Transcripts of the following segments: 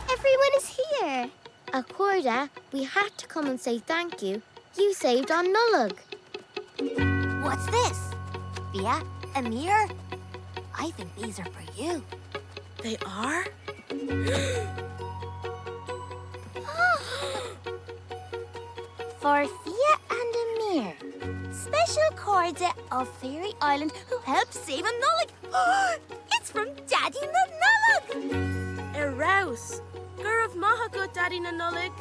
Everyone is here. RTÉjr, we had to come and say thank you. You saved our Nullag. What's this? Fia, a mirror? I think these are for you. They are? For Fia and Amir, special corda of Fairy Island who helped save a Nullag. It's from Daddy the Nullag. A rouse. Gurav Maha Go Daddy na Nullag.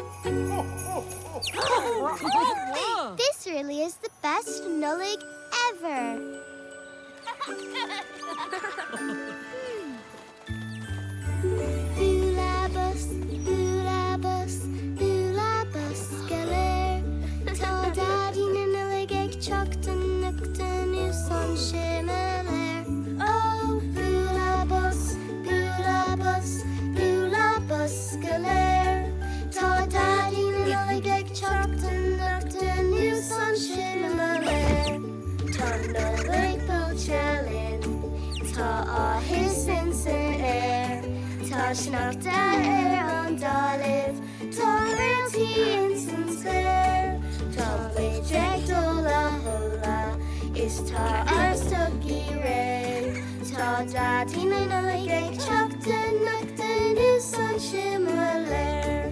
This really is the best Nullag ever. Bulabus, bulabus, bulabus, galer. Ta daddy na Nullag ag choktan nuktan usan shimeler. Oh, bulabus, bulabus, bulabus, galer. Ta daddy na Nullag ag choktan nuktan usan shimeler. Ta Nullag bulchelin, ta hissen sin air. Ta snakta on Daliv, ta realty insincere. Ta bejek dola hola, is ta arstogi red. Ta daddy na Nullag ag choktan nuktan usan shimeler.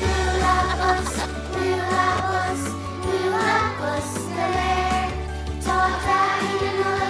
Bulabus, bulabus, bulabus, galer. Ta daddy na Nullag